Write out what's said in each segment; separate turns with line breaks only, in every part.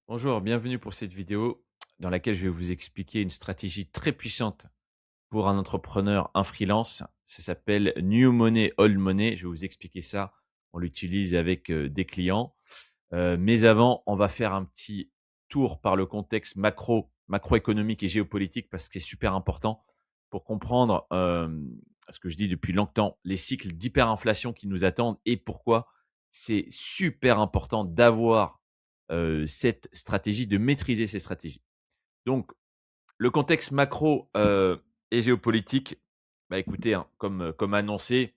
Bonjour, bienvenue pour cette vidéo dans laquelle je vais vous expliquer une stratégie très puissante pour un entrepreneur, un freelance. Ça s'appelle New Money, Old Money. Je vais vous expliquer ça. On l'utilise avec des clients. Mais avant, on va faire un petit tour par le contexte macroéconomique et géopolitique parce que c'est super important pour comprendre ce que je dis depuis longtemps, les cycles d'hyperinflation qui nous attendent et pourquoi c'est super important d'avoir cette stratégie, de maîtriser ces stratégies. Donc, le contexte macro et géopolitique, bah écoutez, hein, comme annoncé,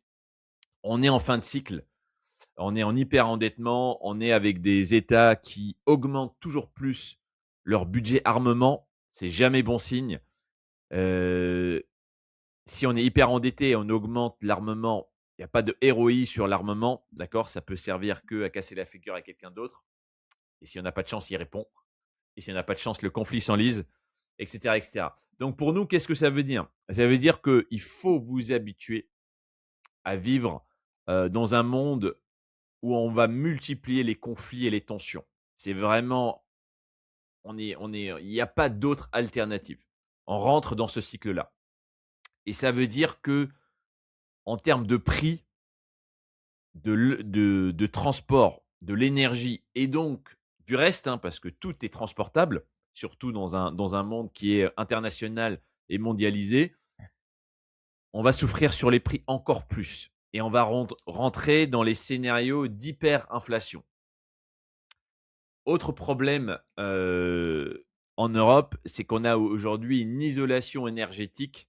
on est en fin de cycle, on est en hyper-endettement, on est avec des États qui augmentent toujours plus leur budget armement. C'est jamais bon signe. Euh, Si on est hyper endetté et on augmente l'armement, il n'y a pas de ROI sur l'armement, d'accord. Ça peut servir que à casser la figure à quelqu'un d'autre. Et si on n'a pas de chance, il répond. Et si on n'a pas de chance, le conflit s'enlise, etc., etc. Donc pour nous, qu'est-ce que ça veut dire? Ça veut dire qu'il faut vous habituer à vivre dans un monde où on va multiplier les conflits et les tensions. C'est vraiment, il n'y a pas d'autre alternative. On rentre dans ce cycle-là. Et ça veut dire que en termes de prix, de transport, de l'énergie et donc du reste, hein, parce que tout est transportable, surtout dans un monde qui est international et mondialisé, on va souffrir sur les prix encore plus et on va rentrer dans les scénarios d'hyperinflation. Autre problème en Europe, c'est qu'on a aujourd'hui une isolation énergétique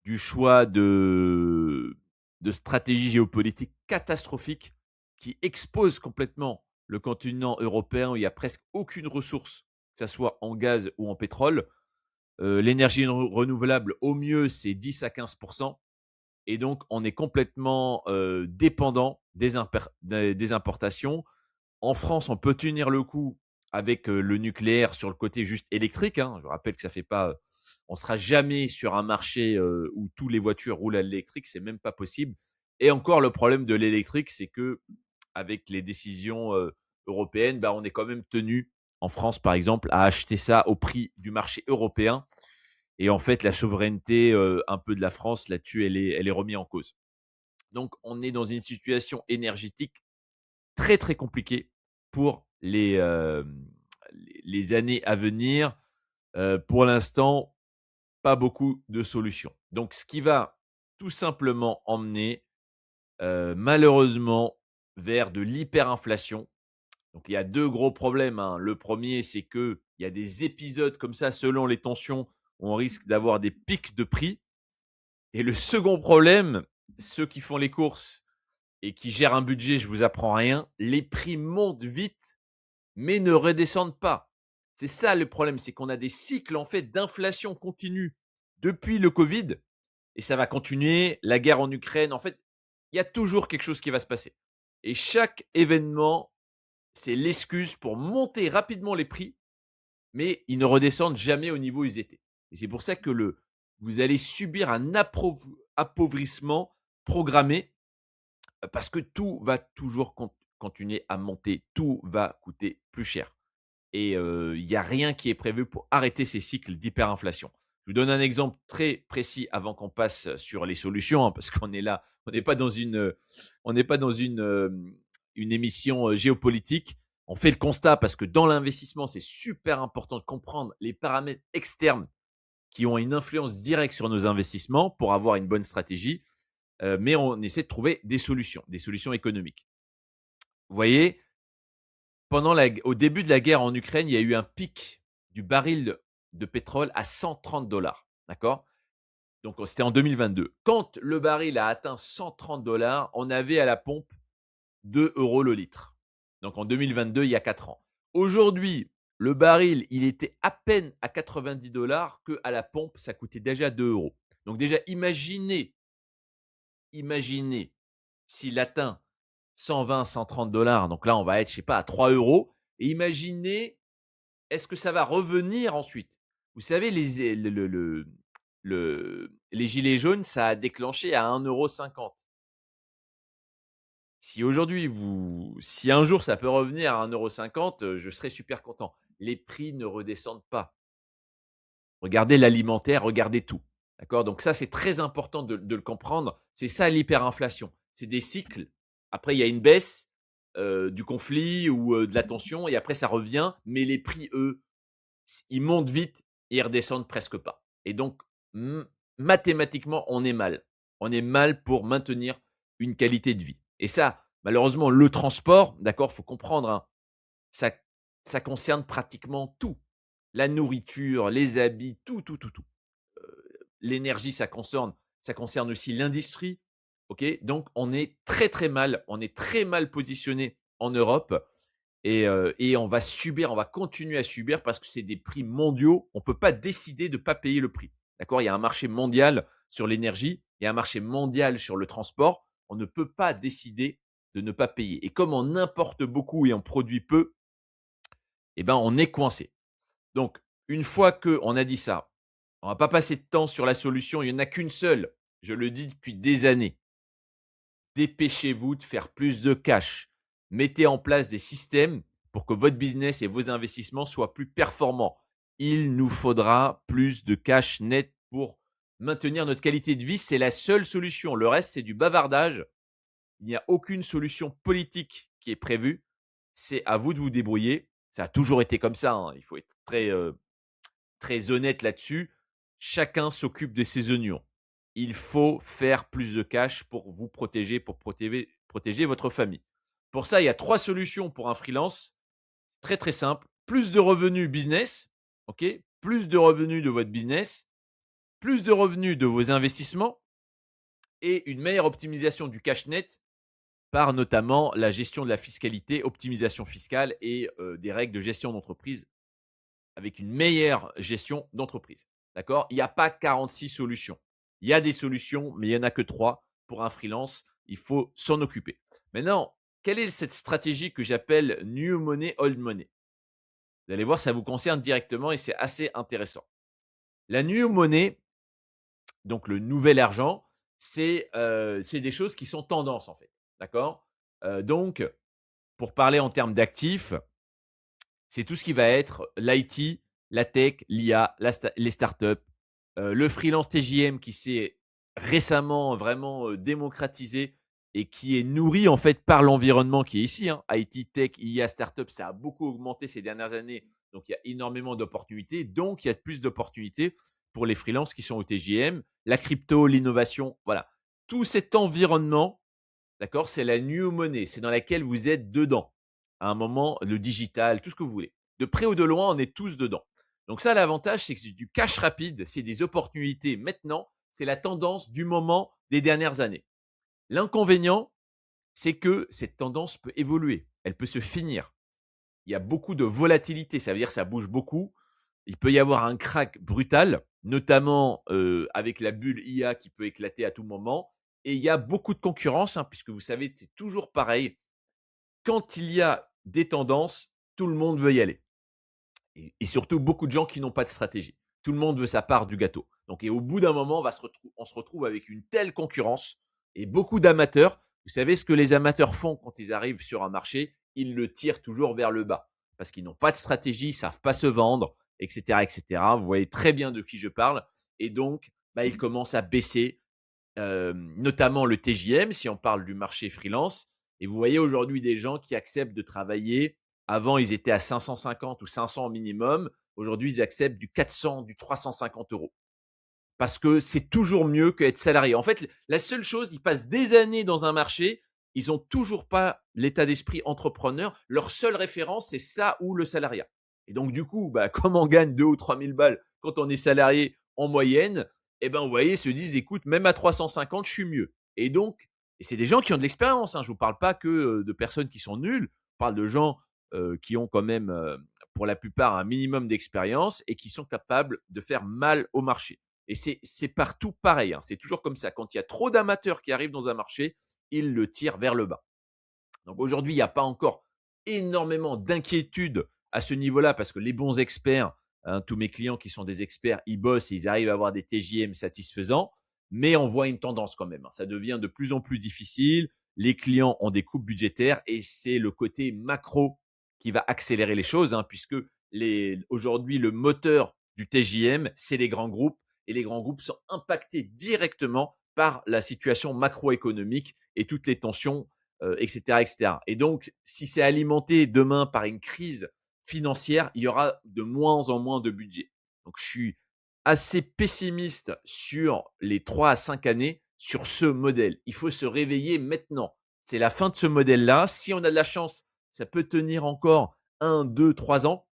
du choix de stratégies géopolitiques catastrophiques qui exposent complètement le continent européen où il y a presque aucune ressource, que ce soit en gaz ou en pétrole. L'énergie renouvelable, au mieux, c'est 10 à 15. Et donc, on est complètement dépendant des importations. En France, on peut tenir le coup avec le nucléaire sur le côté juste électrique, hein. Je rappelle que ça fait pas, on sera jamais sur un marché où tous les voitures roulent à l'électrique, c'est même pas possible. Et encore, le problème de l'électrique, c'est que avec les décisions européennes, bah, on est quand même tenu en France, par exemple, à acheter ça au prix du marché européen. Et en fait, la souveraineté un peu de la France là-dessus, elle est remise en cause. Donc, on est dans une situation énergétique très, très compliquée pour les années à venir. Pour l'instant, pas beaucoup de solutions. Donc, ce qui va tout simplement emmener, malheureusement, vers de l'hyperinflation. Donc, il y a 2 gros problèmes, hein. Le premier, c'est qu'il y a des épisodes comme ça, selon les tensions, où on risque d'avoir des pics de prix. Et le second problème, ceux qui font les courses et qui gèrent un budget, je vous apprends rien, les prix montent vite, mais ne redescendent pas. C'est ça le problème, c'est qu'on a des cycles en fait d'inflation continue depuis le Covid et ça va continuer. La guerre en Ukraine, en fait, il y a toujours quelque chose qui va se passer. Et chaque événement, c'est l'excuse pour monter rapidement les prix, mais ils ne redescendent jamais au niveau où ils étaient. Et c'est pour ça que vous allez subir un appauvrissement programmé parce que tout va toujours continuer à monter, tout va coûter plus cher. Et il n'y a rien qui est prévu pour arrêter ces cycles d'hyperinflation. Je vous donne un exemple très précis avant qu'on passe sur les solutions, hein, parce qu'on est là, on n'est pas dans une émission géopolitique. On fait le constat parce que dans l'investissement, c'est super important de comprendre les paramètres externes qui ont une influence directe sur nos investissements pour avoir une bonne stratégie. Mais on essaie de trouver des solutions économiques. Vous voyez, au début de la guerre en Ukraine, il y a eu un pic du baril de pétrole à 130 dollars. D'accord. Donc, c'était en 2022. Quand le baril a atteint 130 dollars, on avait à la pompe 2 euros le litre. Donc, en 2022, il y a 4 ans. Aujourd'hui, le baril, il était à peine à 90 dollars qu'à la pompe, ça coûtait déjà 2 euros. Donc, déjà, imaginez s'il atteint 120, 130 dollars. Donc là, on va être, je sais pas, à 3 euros. Et imaginez, est-ce que ça va revenir ensuite? Vous savez, les gilets jaunes, ça a déclenché à 1,50 €. Si aujourd'hui si un jour ça peut revenir à 1,50 €, je serai super content. Les prix ne redescendent pas. Regardez l'alimentaire, regardez tout. D'accord? Donc ça, c'est très important de le comprendre. C'est ça l'hyperinflation. C'est des cycles. Après, il y a une baisse, du conflit ou, de la tension et après ça revient, mais les prix, eux, ils montent vite et ils redescendent presque pas. Et donc, mathématiquement, on est mal. On est mal pour maintenir une qualité de vie. Et ça, malheureusement, le transport, d'accord, faut comprendre, hein, ça ça concerne pratiquement tout. La nourriture, les habits, tout, tout, tout, tout. L'énergie, ça concerne aussi l'industrie, OK? Donc on est très mal positionné en Europe et on va continuer à subir parce que c'est des prix mondiaux. On ne peut pas décider de ne pas payer le prix, d'accord? Il y a un marché mondial sur l'énergie, il y a un marché mondial sur le transport. On ne peut pas décider de ne pas payer et comme on importe beaucoup et on produit peu, eh ben, on est coincé. Donc une fois qu'on a dit ça, on va pas passer de temps sur la solution, il y en a qu'une seule. Je le dis depuis des années. Dépêchez-vous de faire plus de cash. Mettez en place des systèmes pour que votre business et vos investissements soient plus performants. Il nous faudra plus de cash net pour maintenir notre qualité de vie. C'est la seule solution. Le reste, c'est du bavardage. Il n'y a aucune solution politique qui est prévue. C'est à vous de vous débrouiller. Ça a toujours été comme ça, hein. Il faut être très honnête là-dessus. Chacun s'occupe de ses oignons. Il faut faire plus de cash pour vous protéger, pour protéger votre famille. Pour ça, il y a 3 solutions pour un freelance, très, très simple. Plus de revenus business, OK? Plus de revenus de votre business, plus de revenus de vos investissements et une meilleure optimisation du cash net par notamment la gestion de la fiscalité, optimisation fiscale et des règles de gestion d'entreprise avec une meilleure gestion d'entreprise. D'accord? Il n'y a pas 46 solutions. Il y a des solutions, mais il n'y en a que 3 pour un freelance. Il faut s'en occuper. Maintenant, quelle est cette stratégie que j'appelle New Money, Old Money? Vous allez voir, ça vous concerne directement et c'est assez intéressant. La New Money, donc le nouvel argent, c'est des choses qui sont tendances en fait. D'accord? Donc, pour parler en termes d'actifs, c'est tout ce qui va être l'IT, la tech, l'IA, les startups, le freelance TJM qui s'est récemment vraiment démocratisé et qui est nourri en fait par l'environnement qui est ici, hein. IT, tech, IA, startup, ça a beaucoup augmenté ces dernières années. Donc, il y a énormément d'opportunités. Donc, il y a plus d'opportunités pour les freelances qui sont au TJM, la crypto, l'innovation, voilà. Tout cet environnement, d'accord, c'est la new money, c'est dans laquelle vous êtes dedans. À un moment, le digital, tout ce que vous voulez. De près ou de loin, on est tous dedans. Donc ça, l'avantage, c'est que c'est du cash rapide, c'est des opportunités maintenant, c'est la tendance du moment des dernières années. L'inconvénient, c'est que cette tendance peut évoluer, elle peut se finir. Il y a beaucoup de volatilité, ça veut dire que ça bouge beaucoup. Il peut y avoir un crack brutal, notamment avec la bulle IA qui peut éclater à tout moment. Et il y a beaucoup de concurrence, hein, puisque vous savez, c'est toujours pareil. Quand il y a des tendances, tout le monde veut y aller. Et surtout, beaucoup de gens qui n'ont pas de stratégie. Tout le monde veut sa part du gâteau. Donc, et au bout d'un moment, on se retrouve avec une telle concurrence et beaucoup d'amateurs. Vous savez ce que les amateurs font quand ils arrivent sur un marché? Ils le tirent toujours vers le bas parce qu'ils n'ont pas de stratégie, ils ne savent pas se vendre, etc., etc. Vous voyez très bien de qui je parle. Et donc, bah, ils commencent à baisser, notamment le TJM, si on parle du marché freelance. Et vous voyez aujourd'hui des gens qui acceptent de travailler. Avant, ils étaient à 550 ou 500 au minimum. Aujourd'hui, ils acceptent du 400, du 350 euros. Parce que c'est toujours mieux qu'être salarié. En fait, la seule chose, ils passent des années dans un marché, ils n'ont toujours pas l'état d'esprit entrepreneur. Leur seule référence, c'est ça ou le salariat. Et donc, du coup, bah, comme on gagne 2 ou 3 000 balles quand on est salarié en moyenne, eh ben, vous voyez, ils se disent, écoute, même à 350, je suis mieux. Et donc, et c'est des gens qui ont de l'expérience, hein. Je ne vous parle pas que de personnes qui sont nulles. Je parle de gens qui ont quand même, pour la plupart, un minimum d'expérience et qui sont capables de faire mal au marché. Et c'est partout pareil, hein. C'est toujours comme ça. Quand il y a trop d'amateurs qui arrivent dans un marché, ils le tirent vers le bas. Donc aujourd'hui, il n'y a pas encore énormément d'inquiétude à ce niveau-là parce que les bons experts, hein, tous mes clients qui sont des experts, ils bossent et ils arrivent à avoir des TJM satisfaisants. Mais on voit une tendance quand même, hein. Ça devient de plus en plus difficile. les clients ont des coupes budgétaires et c'est le côté macro qui va accélérer les choses, puisque aujourd'hui, le moteur du TJM, c'est les grands groupes et les grands groupes sont impactés directement par la situation macroéconomique et toutes les tensions, etc., etc. Et donc, si c'est alimenté demain par une crise financière, il y aura de moins en moins de budget. Donc, je suis assez pessimiste sur les 3 à 5 années sur ce modèle. Il faut se réveiller maintenant. C'est la fin de ce modèle-là. Si on a de la chance, ça peut tenir encore 1, 2, 3 ans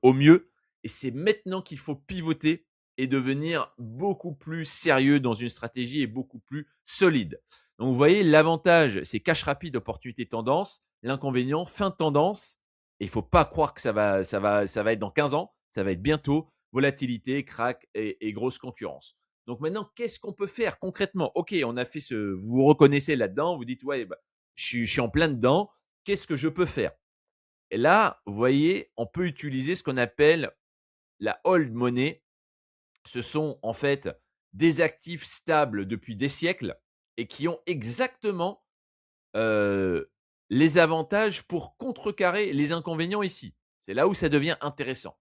au mieux. Et c'est maintenant qu'il faut pivoter et devenir beaucoup plus sérieux dans une stratégie et beaucoup plus solide. Donc, vous voyez, l'avantage, c'est cash rapide, opportunité, tendance. L'inconvénient, fin de tendance. Et il ne faut pas croire que ça va être dans 15 ans. Ça va être bientôt. Volatilité, crack et grosse concurrence. Donc maintenant, qu'est-ce qu'on peut faire concrètement? Ok, on a fait vous vous reconnaissez là-dedans. Vous dites, ouais, bah, je suis en plein dedans. Qu'est-ce que je peux faire? Et là, vous voyez, on peut utiliser ce qu'on appelle la hold money. Ce sont en fait des actifs stables depuis des siècles et qui ont exactement les avantages pour contrecarrer les inconvénients ici. C'est là où ça devient intéressant.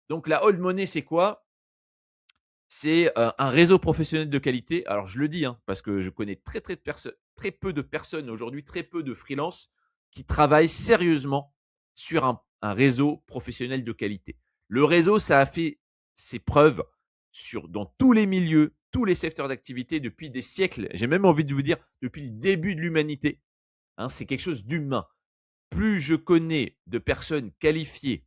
Donc la hold money, c'est quoi? C'est un réseau professionnel de qualité. Alors je le dis parce que je connais très peu de personnes aujourd'hui, très peu de freelances qui travaillent sérieusement sur un réseau professionnel de qualité. Le réseau, ça a fait ses preuves dans tous les milieux, tous les secteurs d'activité depuis des siècles. J'ai même envie de vous dire depuis le début de l'humanité. C'est quelque chose d'humain. Plus je connais de personnes qualifiées,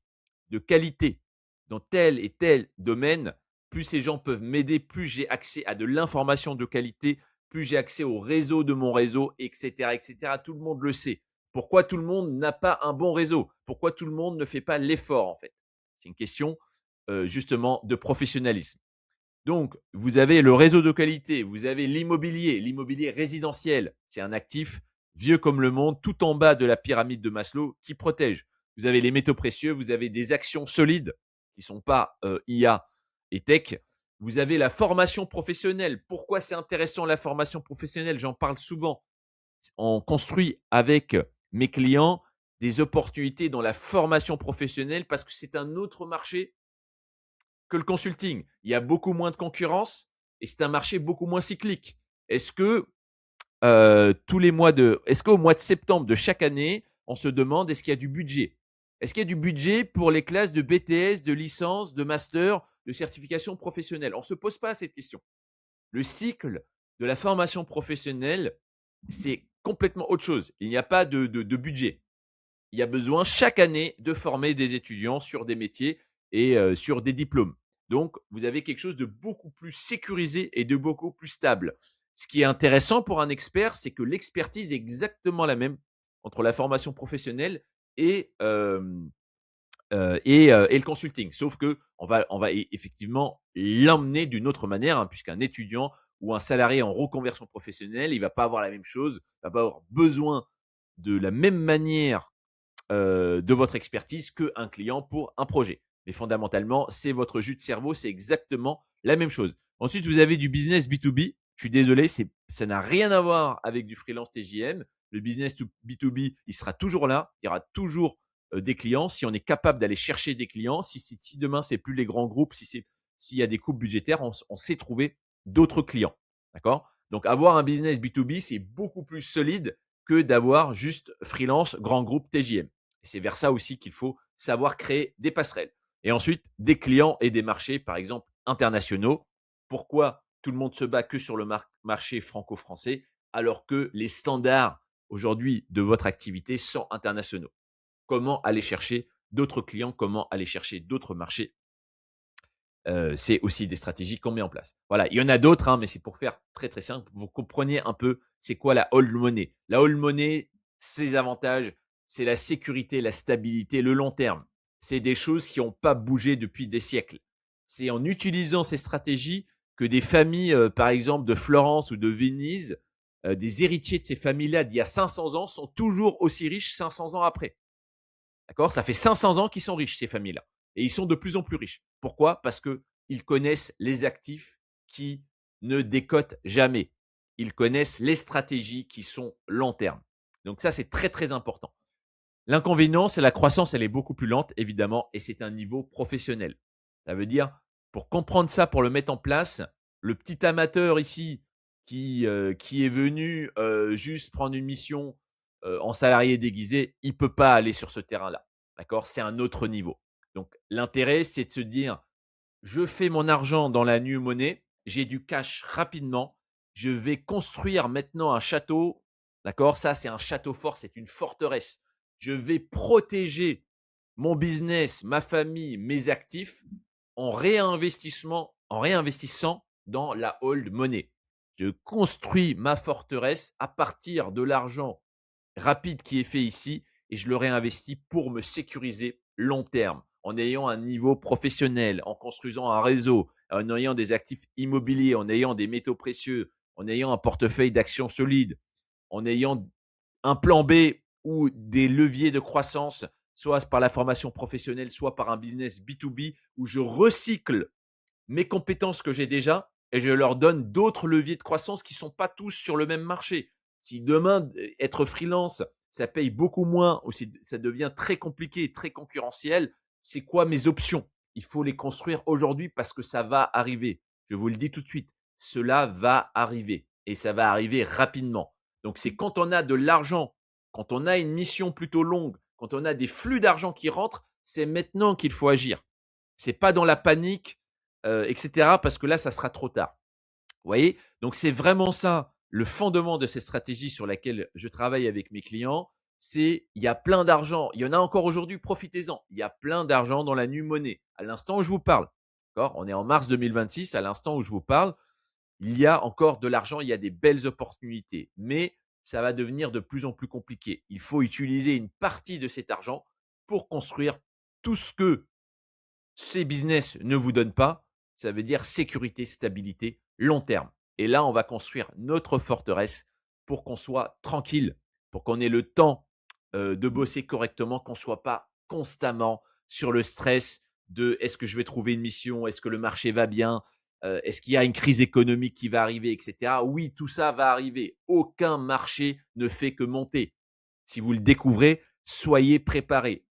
de qualité, dans tel et tel domaine, plus ces gens peuvent m'aider, plus j'ai accès à de l'information de qualité, plus j'ai accès au réseau de mon réseau, etc., etc. Tout le monde le sait. Pourquoi tout le monde n'a pas un bon réseau? Pourquoi tout le monde ne fait pas l'effort, en fait? C'est une question justement de professionnalisme. Donc, vous avez le réseau de qualité, vous avez l'immobilier résidentiel, c'est un actif vieux comme le monde, tout en bas de la pyramide de Maslow qui protège. Vous avez les métaux précieux, vous avez des actions solides qui ne sont pas IA et tech. Vous avez la formation professionnelle. Pourquoi c'est intéressant la formation professionnelle? J'en parle souvent. On construit avec mes clients des opportunités dans la formation professionnelle parce que c'est un autre marché que le consulting. Il y a beaucoup moins de concurrence et c'est un marché beaucoup moins cyclique. Est-ce que est-ce qu'au mois de septembre de chaque année, on se demande est-ce qu'il y a du budget? Est-ce qu'il y a du budget pour les classes de BTS, de licence, de master, de certification professionnelle? On ne se pose pas cette question. Le cycle de la formation professionnelle, c'est complètement autre chose. Il n'y a pas de budget. Il y a besoin chaque année de former des étudiants sur des métiers et sur des diplômes. Donc, vous avez quelque chose de beaucoup plus sécurisé et de beaucoup plus stable. Ce qui est intéressant pour un expert, c'est que l'expertise est exactement la même entre la formation professionnelle et, et le consulting. Sauf que on va effectivement l'emmener d'une autre manière, puisqu'un étudiant ou un salarié en reconversion professionnelle, il ne va pas avoir la même chose, il ne va pas avoir besoin de la même manière de votre expertise qu'un client pour un projet. Mais fondamentalement, c'est votre jus de cerveau, c'est exactement la même chose. Ensuite, vous avez du business B2B. Je suis désolé, ça n'a rien à voir avec du freelance TJM. Le business B2B, il sera toujours là. Il y aura toujours des clients. Si on est capable d'aller chercher des clients, si demain, c'est plus les grands groupes, s'il y a des coupes budgétaires, on sait trouver d'autres clients. D'accord? Donc, avoir un business B2B, c'est beaucoup plus solide que d'avoir juste freelance, grand groupe TJM. Et c'est vers ça aussi qu'il faut savoir créer des passerelles. Et ensuite, des clients et des marchés, par exemple, internationaux. Pourquoi tout le monde se bat que sur le marché franco-français alors que les standards aujourd'hui de votre activité sont internationaux? Comment aller chercher d'autres clients? Comment aller chercher d'autres marchés? C'est aussi des stratégies qu'on met en place. Voilà, il y en a d'autres, mais c'est pour faire très, très simple. Vous compreniez un peu c'est quoi la hold money. La hold money, ses avantages, c'est la sécurité, la stabilité, le long terme. C'est des choses qui n'ont pas bougé depuis des siècles. C'est en utilisant ces stratégies que des familles, par exemple de Florence ou de Venise, des héritiers de ces familles-là d'il y a 500 ans sont toujours aussi riches 500 ans après. D'accord? Ça fait 500 ans qu'ils sont riches, ces familles-là. Et ils sont de plus en plus riches. Pourquoi? Parce qu'ils connaissent les actifs qui ne décotent jamais. ils connaissent les stratégies qui sont long terme. Donc ça, c'est très, très important. L'inconvénient, c'est la croissance, elle est beaucoup plus lente, évidemment, et c'est un niveau professionnel. Ça veut dire, pour comprendre ça, pour le mettre en place, le petit amateur ici qui est venu juste prendre une mission en salarié déguisé, il ne peut pas aller sur ce terrain-là. D'accord? C'est un autre niveau. Donc, l'intérêt, c'est de se dire, je fais mon argent dans la new money, j'ai du cash rapidement, je vais construire maintenant un château. D'accord? Ça, c'est un château fort, c'est une forteresse. Je vais protéger mon business, ma famille, mes actifs en réinvestissant dans la hold money. Je construis ma forteresse à partir de l'argent rapide qui est fait ici et je le réinvestis pour me sécuriser long terme, en ayant un niveau professionnel, en construisant un réseau, en ayant des actifs immobiliers, en ayant des métaux précieux, en ayant un portefeuille d'actions solides, en ayant un plan B ou des leviers de croissance, soit par la formation professionnelle, soit par un business B2B où je recycle mes compétences que j'ai déjà et je leur donne d'autres leviers de croissance qui ne sont pas tous sur le même marché. Si demain, être freelance, ça paye beaucoup moins ou si ça devient très compliqué, très concurrentiel, c'est quoi mes options? Il faut les construire aujourd'hui parce que ça va arriver. Je vous le dis tout de suite, cela va arriver et ça va arriver rapidement. Donc, c'est quand on a de l'argent, quand on a une mission plutôt longue, quand on a des flux d'argent qui rentrent, c'est maintenant qu'il faut agir. C'est pas dans la panique, et cetera, parce que là, ça sera trop tard. Vous voyez? Donc, c'est vraiment ça, le fondement de cette stratégie sur laquelle je travaille avec mes clients. C'est, il y a plein d'argent. Il y en a encore aujourd'hui, profitez-en. Il y a plein d'argent dans la new money. À l'instant où je vous parle, d'accord? On est en mars 2026. À l'instant où je vous parle, il y a encore de l'argent, il y a des belles opportunités. Mais ça va devenir de plus en plus compliqué. Il faut utiliser une partie de cet argent pour construire tout ce que ces business ne vous donnent pas, ça veut dire sécurité, stabilité, long terme. Et là, on va construire notre forteresse pour qu'on soit tranquille, pour qu'on ait le temps de bosser correctement, qu'on ne soit pas constamment sur le stress de est-ce que je vais trouver une mission, est-ce que le marché va bien, est-ce qu'il y a une crise économique qui va arriver, etc. Oui, tout ça va arriver. Aucun marché ne fait que monter. Si vous le découvrez, soyez préparés.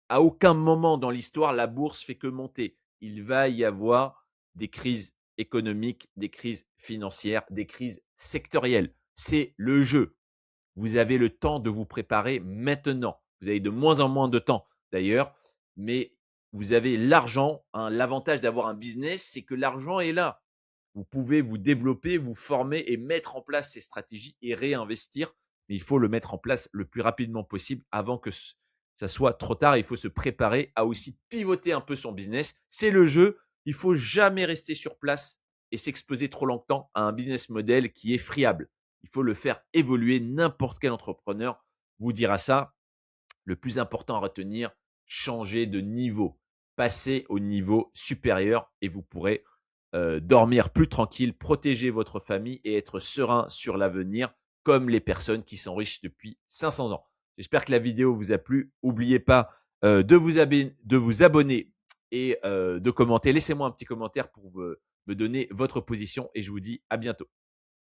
À aucun moment dans l'histoire, la bourse fait que monter. Il va y avoir des crises économiques, des crises financières, des crises sectorielles. C'est le jeu. Vous avez le temps de vous préparer maintenant. Vous avez de moins en moins de temps d'ailleurs, mais vous avez l'argent. Hein. L'avantage d'avoir un business, c'est que l'argent est là. Vous pouvez vous développer, vous former et mettre en place ces stratégies et réinvestir. Mais il faut le mettre en place le plus rapidement possible avant que ça soit trop tard. Il faut se préparer à aussi pivoter un peu son business. C'est le jeu. Il faut jamais rester sur place et s'exposer trop longtemps à un business model qui est friable. Il faut le faire évoluer. N'importe quel entrepreneur vous dira ça. Le plus important à retenir, changer de niveau. Passez au niveau supérieur et vous pourrez dormir plus tranquille, protéger votre famille et être serein sur l'avenir comme les personnes qui s'enrichissent depuis 500 ans. J'espère que la vidéo vous a plu. N'oubliez pas de vous abonner et de commenter. Laissez-moi un petit commentaire pour me donner votre position et je vous dis à bientôt.